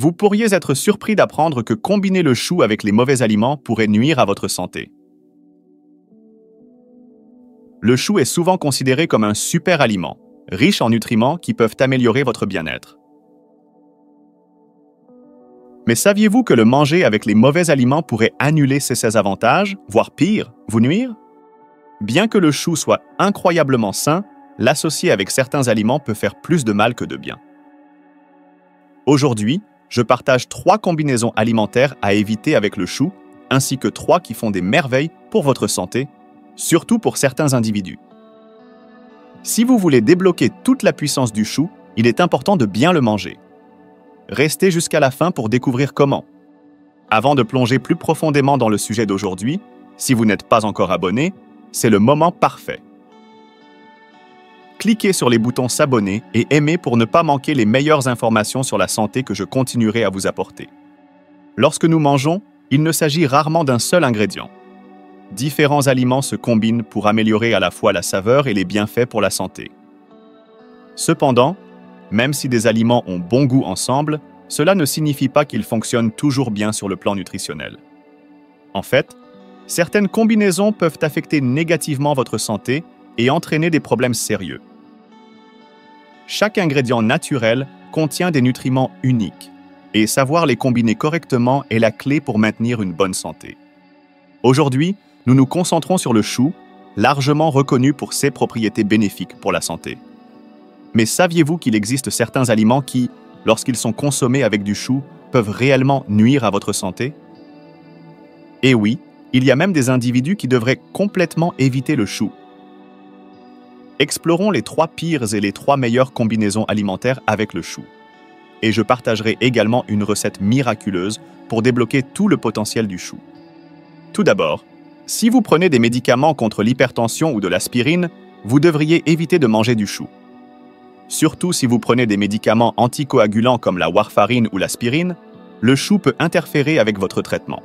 Vous pourriez être surpris d'apprendre que combiner le chou avec les mauvais aliments pourrait nuire à votre santé. Le chou est souvent considéré comme un super aliment, riche en nutriments qui peuvent améliorer votre bien-être. Mais saviez-vous que le manger avec les mauvais aliments pourrait annuler ces avantages, voire pire, vous nuire? Bien que le chou soit incroyablement sain, l'associer avec certains aliments peut faire plus de mal que de bien. Aujourd'hui, je partage 3 combinaisons alimentaires à éviter avec le chou, ainsi que 3 qui font des merveilles pour votre santé, surtout pour certains individus. Si vous voulez débloquer toute la puissance du chou, il est important de bien le manger. Restez jusqu'à la fin pour découvrir comment. Avant de plonger plus profondément dans le sujet d'aujourd'hui, si vous n'êtes pas encore abonné, c'est le moment parfait. Cliquez sur les boutons s'abonner et aimer pour ne pas manquer les meilleures informations sur la santé que je continuerai à vous apporter. Lorsque nous mangeons, il ne s'agit rarement d'un seul ingrédient. Différents aliments se combinent pour améliorer à la fois la saveur et les bienfaits pour la santé. Cependant, même si des aliments ont bon goût ensemble, cela ne signifie pas qu'ils fonctionnent toujours bien sur le plan nutritionnel. En fait, certaines combinaisons peuvent affecter négativement votre santé et entraîner des problèmes sérieux. Chaque ingrédient naturel contient des nutriments uniques, et savoir les combiner correctement est la clé pour maintenir une bonne santé. Aujourd'hui, nous nous concentrons sur le chou, largement reconnu pour ses propriétés bénéfiques pour la santé. Mais saviez-vous qu'il existe certains aliments qui, lorsqu'ils sont consommés avec du chou, peuvent réellement nuire à votre santé? Et oui, il y a même des individus qui devraient complètement éviter le chou. Explorons les 3 pires et les 3 meilleures combinaisons alimentaires avec le chou. Et je partagerai également une recette miraculeuse pour débloquer tout le potentiel du chou. Tout d'abord, si vous prenez des médicaments contre l'hypertension ou de l'aspirine, vous devriez éviter de manger du chou. Surtout si vous prenez des médicaments anticoagulants comme la warfarine ou l'aspirine, le chou peut interférer avec votre traitement.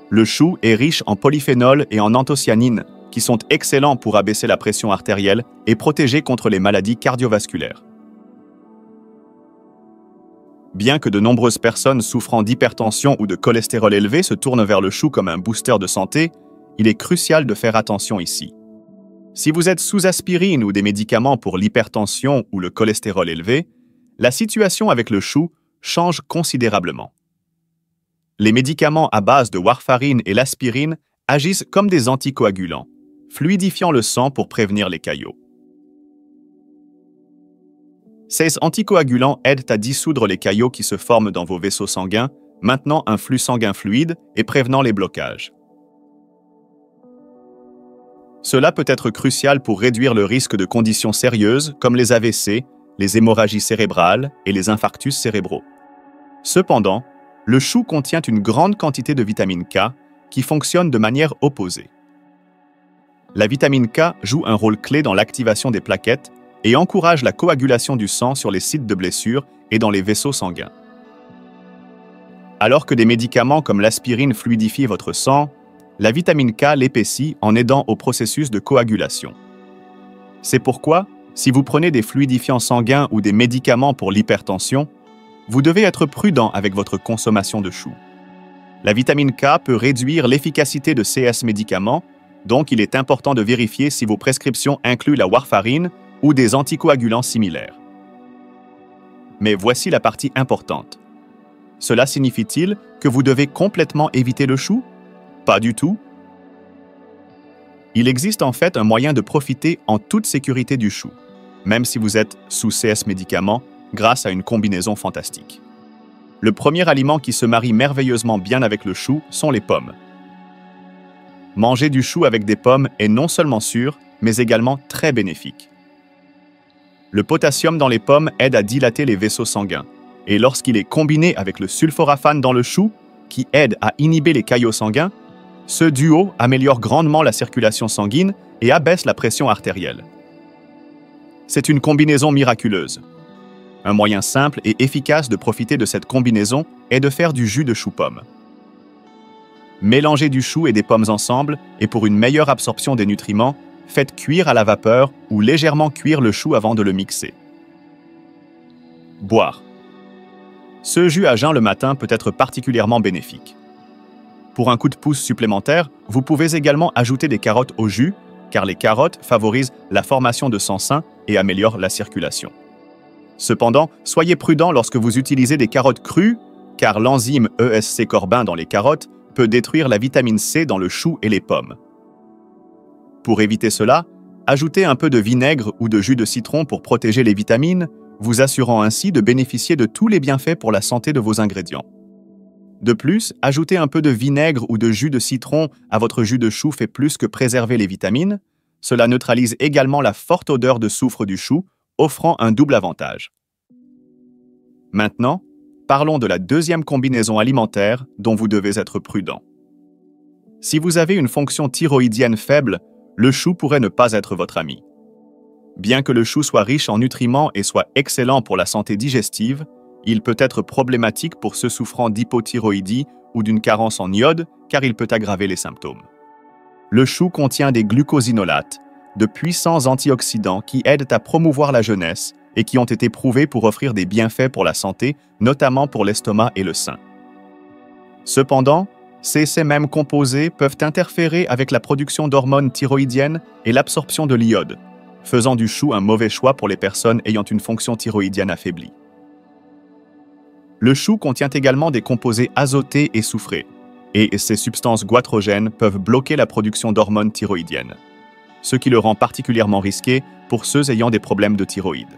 Le chou est riche en polyphénols et en anthocyanines, qui sont excellents pour abaisser la pression artérielle et protéger contre les maladies cardiovasculaires. Bien que de nombreuses personnes souffrant d'hypertension ou de cholestérol élevé se tournent vers le chou comme un booster de santé, il est crucial de faire attention ici. Si vous êtes sous aspirine ou des médicaments pour l'hypertension ou le cholestérol élevé, la situation avec le chou change considérablement. Les médicaments à base de warfarine et l'aspirine agissent comme des anticoagulants, fluidifiant le sang pour prévenir les caillots. Ces anticoagulants aident à dissoudre les caillots qui se forment dans vos vaisseaux sanguins, maintenant un flux sanguin fluide et prévenant les blocages. Cela peut être crucial pour réduire le risque de conditions sérieuses comme les AVC, les hémorragies cérébrales et les infarctus cérébraux. Cependant, le chou contient une grande quantité de vitamine K qui fonctionne de manière opposée. La vitamine K joue un rôle clé dans l'activation des plaquettes et encourage la coagulation du sang sur les sites de blessures et dans les vaisseaux sanguins. Alors que des médicaments comme l'aspirine fluidifient votre sang, la vitamine K l'épaissit en aidant au processus de coagulation. C'est pourquoi, si vous prenez des fluidifiants sanguins ou des médicaments pour l'hypertension, vous devez être prudent avec votre consommation de chou. La vitamine K peut réduire l'efficacité de ces médicaments, donc il est important de vérifier si vos prescriptions incluent la warfarine ou des anticoagulants similaires. Mais voici la partie importante. Cela signifie-t-il que vous devez complètement éviter le chou? Pas du tout. Il existe en fait un moyen de profiter en toute sécurité du chou, même si vous êtes sous ces médicaments, grâce à une combinaison fantastique. Le premier aliment qui se marie merveilleusement bien avec le chou sont les pommes. Manger du chou avec des pommes est non seulement sûr, mais également très bénéfique. Le potassium dans les pommes aide à dilater les vaisseaux sanguins, et lorsqu'il est combiné avec le sulforaphane dans le chou, qui aide à inhiber les caillots sanguins, ce duo améliore grandement la circulation sanguine et abaisse la pression artérielle. C'est une combinaison miraculeuse. Un moyen simple et efficace de profiter de cette combinaison est de faire du jus de chou-pomme. Mélangez du chou et des pommes ensemble et pour une meilleure absorption des nutriments, faites cuire à la vapeur ou légèrement cuire le chou avant de le mixer. Boire. Ce jus à jeun le matin peut être particulièrement bénéfique. Pour un coup de pouce supplémentaire, vous pouvez également ajouter des carottes au jus, car les carottes favorisent la formation de sang sain et améliorent la circulation. Cependant, soyez prudent lorsque vous utilisez des carottes crues, car l'enzyme ESC corbin dans les carottes peut détruire la vitamine C dans le chou et les pommes. Pour éviter cela, ajoutez un peu de vinaigre ou de jus de citron pour protéger les vitamines, vous assurant ainsi de bénéficier de tous les bienfaits pour la santé de vos ingrédients. De plus, ajouter un peu de vinaigre ou de jus de citron à votre jus de chou fait plus que préserver les vitamines, cela neutralise également la forte odeur de soufre du chou, offrant un double avantage. Maintenant, parlons de la deuxième combinaison alimentaire dont vous devez être prudent. Si vous avez une fonction thyroïdienne faible, le chou pourrait ne pas être votre ami. Bien que le chou soit riche en nutriments et soit excellent pour la santé digestive, il peut être problématique pour ceux souffrant d'hypothyroïdie ou d'une carence en iode, car il peut aggraver les symptômes. Le chou contient des glucosinolates, de puissants antioxydants qui aident à promouvoir la jeunesse et qui ont été prouvés pour offrir des bienfaits pour la santé, notamment pour l'estomac et le sein. Cependant, ces mêmes composés peuvent interférer avec la production d'hormones thyroïdiennes et l'absorption de l'iode, faisant du chou un mauvais choix pour les personnes ayant une fonction thyroïdienne affaiblie. Le chou contient également des composés azotés et soufrés, et ces substances goitrogènes peuvent bloquer la production d'hormones thyroïdiennes, ce qui le rend particulièrement risqué pour ceux ayant des problèmes de thyroïde.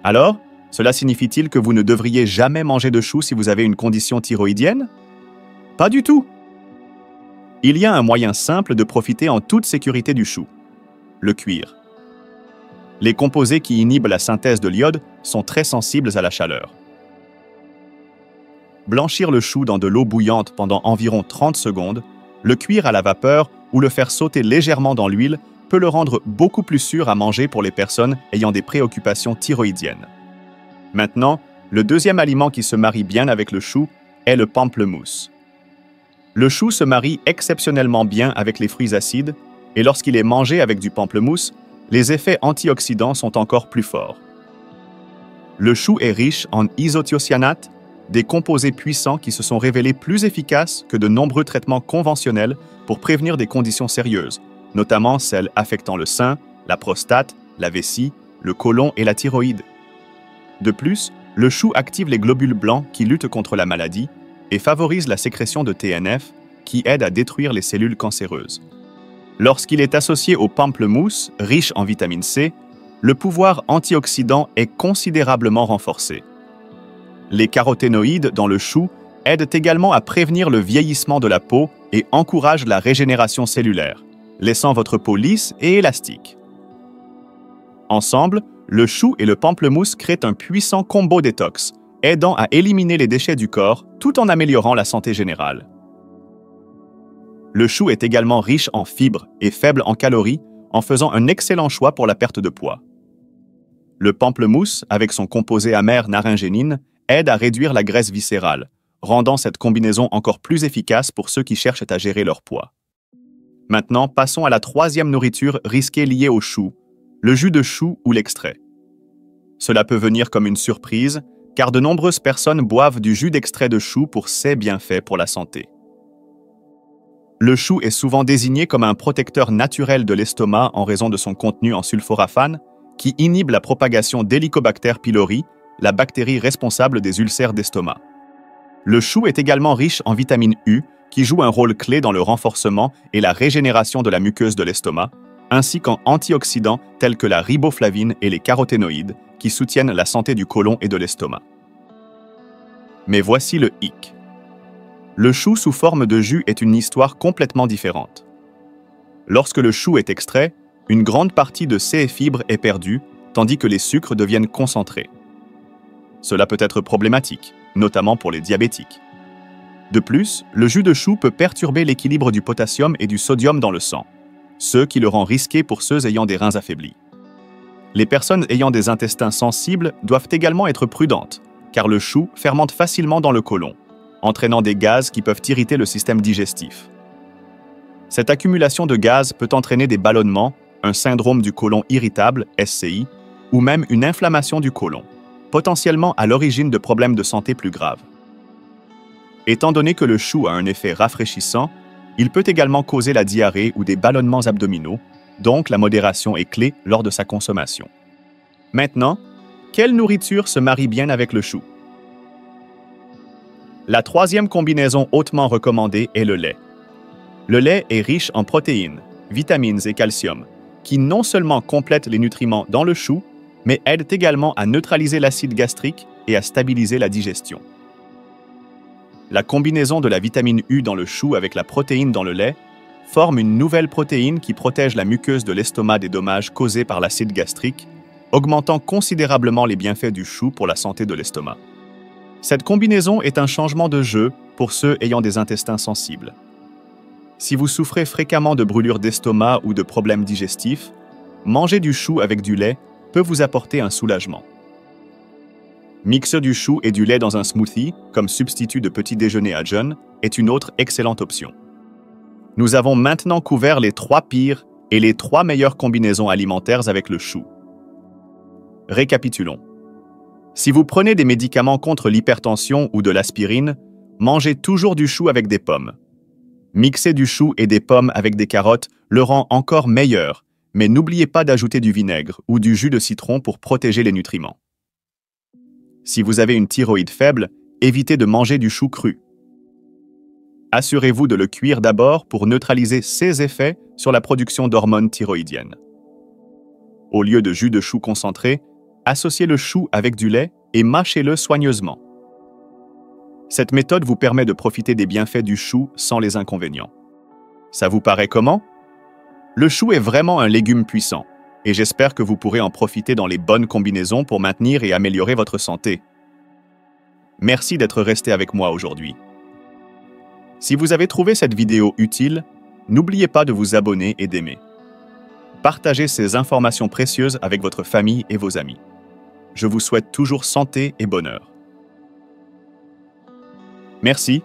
Alors, cela signifie-t-il que vous ne devriez jamais manger de chou si vous avez une condition thyroïdienne? Pas du tout! Il y a un moyen simple de profiter en toute sécurité du chou: le cuire. Les composés qui inhibent la synthèse de l'iode sont très sensibles à la chaleur. Blanchir le chou dans de l'eau bouillante pendant environ 30 secondes, le cuire à la vapeur ou le faire sauter légèrement dans l'huile peut le rendre beaucoup plus sûr à manger pour les personnes ayant des préoccupations thyroïdiennes. Maintenant, le deuxième aliment qui se marie bien avec le chou est le pamplemousse. Le chou se marie exceptionnellement bien avec les fruits acides et lorsqu'il est mangé avec du pamplemousse, les effets antioxydants sont encore plus forts. Le chou est riche en isothiocyanates, des composés puissants qui se sont révélés plus efficaces que de nombreux traitements conventionnels pour prévenir des conditions sérieuses, notamment celles affectant le sein, la prostate, la vessie, le côlon et la thyroïde. De plus, le chou active les globules blancs qui luttent contre la maladie et favorise la sécrétion de TNF qui aide à détruire les cellules cancéreuses. Lorsqu'il est associé au pamplemousse, riche en vitamine C, le pouvoir antioxydant est considérablement renforcé. Les caroténoïdes dans le chou aident également à prévenir le vieillissement de la peau et encouragent la régénération cellulaire, laissant votre peau lisse et élastique. Ensemble, le chou et le pamplemousse créent un puissant combo détox, aidant à éliminer les déchets du corps tout en améliorant la santé générale. Le chou est également riche en fibres et faible en calories, en faisant un excellent choix pour la perte de poids. Le pamplemousse, avec son composé amer naringénine, aide à réduire la graisse viscérale, rendant cette combinaison encore plus efficace pour ceux qui cherchent à gérer leur poids. Maintenant, passons à la troisième nourriture risquée liée au chou, le jus de chou ou l'extrait. Cela peut venir comme une surprise, car de nombreuses personnes boivent du jus d'extrait de chou pour ses bienfaits pour la santé. Le chou est souvent désigné comme un protecteur naturel de l'estomac en raison de son contenu en sulforaphane, qui inhibe la propagation d'Helicobacter pylori, la bactérie responsable des ulcères d'estomac. Le chou est également riche en vitamine U, qui joue un rôle clé dans le renforcement et la régénération de la muqueuse de l'estomac, ainsi qu'en antioxydants tels que la riboflavine et les caroténoïdes, qui soutiennent la santé du côlon et de l'estomac. Mais voici le hic. Le chou sous forme de jus est une histoire complètement différente. Lorsque le chou est extrait, une grande partie de ses fibres est perdue, tandis que les sucres deviennent concentrés. Cela peut être problématique, notamment pour les diabétiques. De plus, le jus de chou peut perturber l'équilibre du potassium et du sodium dans le sang, ce qui le rend risqué pour ceux ayant des reins affaiblis. Les personnes ayant des intestins sensibles doivent également être prudentes, car le chou fermente facilement dans le côlon, entraînant des gaz qui peuvent irriter le système digestif. Cette accumulation de gaz peut entraîner des ballonnements, un syndrome du côlon irritable, SCI, ou même une inflammation du côlon, potentiellement à l'origine de problèmes de santé plus graves. Étant donné que le chou a un effet rafraîchissant, il peut également causer la diarrhée ou des ballonnements abdominaux, donc la modération est clé lors de sa consommation. Maintenant, quelle nourriture se marie bien avec le chou? La troisième combinaison hautement recommandée est le lait. Le lait est riche en protéines, vitamines et calcium, qui non seulement complètent les nutriments dans le chou, mais aident également à neutraliser l'acide gastrique et à stabiliser la digestion. La combinaison de la vitamine U dans le chou avec la protéine dans le lait forme une nouvelle protéine qui protège la muqueuse de l'estomac des dommages causés par l'acide gastrique, augmentant considérablement les bienfaits du chou pour la santé de l'estomac. Cette combinaison est un changement de jeu pour ceux ayant des intestins sensibles. Si vous souffrez fréquemment de brûlures d'estomac ou de problèmes digestifs, manger du chou avec du lait peut vous apporter un soulagement. Mixer du chou et du lait dans un smoothie, comme substitut de petit déjeuner à jeun, est une autre excellente option. Nous avons maintenant couvert les 3 pires et les 3 meilleures combinaisons alimentaires avec le chou. Récapitulons. Si vous prenez des médicaments contre l'hypertension ou de l'aspirine, mangez toujours du chou avec des pommes. Mixer du chou et des pommes avec des carottes le rend encore meilleur, mais n'oubliez pas d'ajouter du vinaigre ou du jus de citron pour protéger les nutriments. Si vous avez une thyroïde faible, évitez de manger du chou cru. Assurez-vous de le cuire d'abord pour neutraliser ses effets sur la production d'hormones thyroïdiennes. Au lieu de jus de chou concentré, associez le chou avec du lait et mâchez-le soigneusement. Cette méthode vous permet de profiter des bienfaits du chou sans les inconvénients. Ça vous paraît comment? Le chou est vraiment un légume puissant, et j'espère que vous pourrez en profiter dans les bonnes combinaisons pour maintenir et améliorer votre santé. Merci d'être resté avec moi aujourd'hui. Si vous avez trouvé cette vidéo utile, n'oubliez pas de vous abonner et d'aimer. Partagez ces informations précieuses avec votre famille et vos amis. Je vous souhaite toujours santé et bonheur. Merci